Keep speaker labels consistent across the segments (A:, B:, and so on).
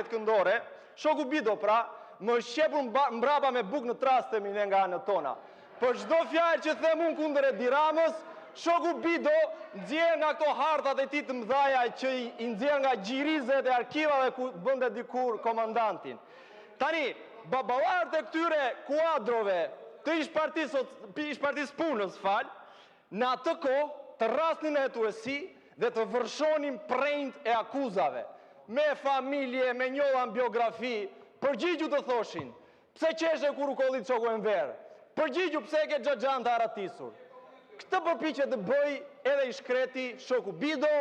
A: këtë këndore, shoku Bido pra, më shqepur mbrapa me buk në trastemi ne nga anët tona. Për çdo fjalë që them unë kundër Edi Ramës, shoku Bido nxjerr nga këto hartat e tij të mëdhaja që i nxjerr nga xhirizet e arkivave ku bënte dikur komandantin. Tani, baballarët e këtyre kuadrove të ish partisë punës, në atë kohë të rrasnin në hetuesi dhe të vërshonin prejnët e akuzave. Me familje, me njollan biografi, përgjigju të thoshin, pse qeshe kur u kollit shoku Enver? Përgjigju pse ke xhaxhan të aratisur? Këtë përpiqet të bëj edhe i shkreti shoku Bido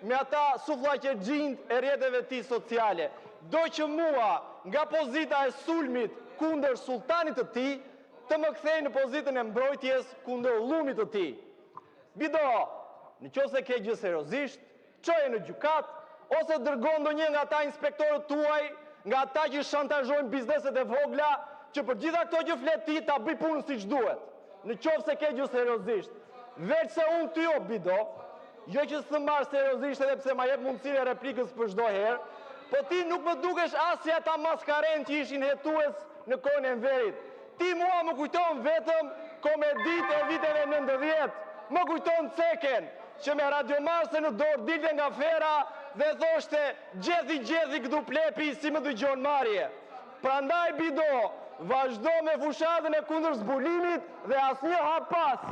A: me ata sufllaqexhinjt e rrjeteve të tij sociale. Do që mua nga pozita e sulmit kundër sultanit të tij të më kthej në pozitën e mbrojtjes kundër llumit të tij. Bido, nëse ke gjë seriozisht, çoje në gjykat ose dërgon ndonjë nga ata inspektorët tuaj, nga ata që shantazhojnë bizneset e vogla, që për gjitha këto që flet ti ta bëj punën siç duhet. Nëse ke gjë seriozisht. Veç se unë ty o Bido, jo që s'të marr seriozisht edhe pse ma jep mundësinë e replikës për çdo herë, po ti nuk më dukesh as si ata maskaren që ishin hetues në kohën e Enverit. Ti mua më kujton vetëm komeditë e viteve 90, më kujton Ceken, që me radiomarse në dorë dilte nga fera dhe thoshte gjethi këtu plepi si më dëgjon marje. Prandaj Bido, vazhdo me fushatën e kundër zbulimit dhe asnjë hap pas.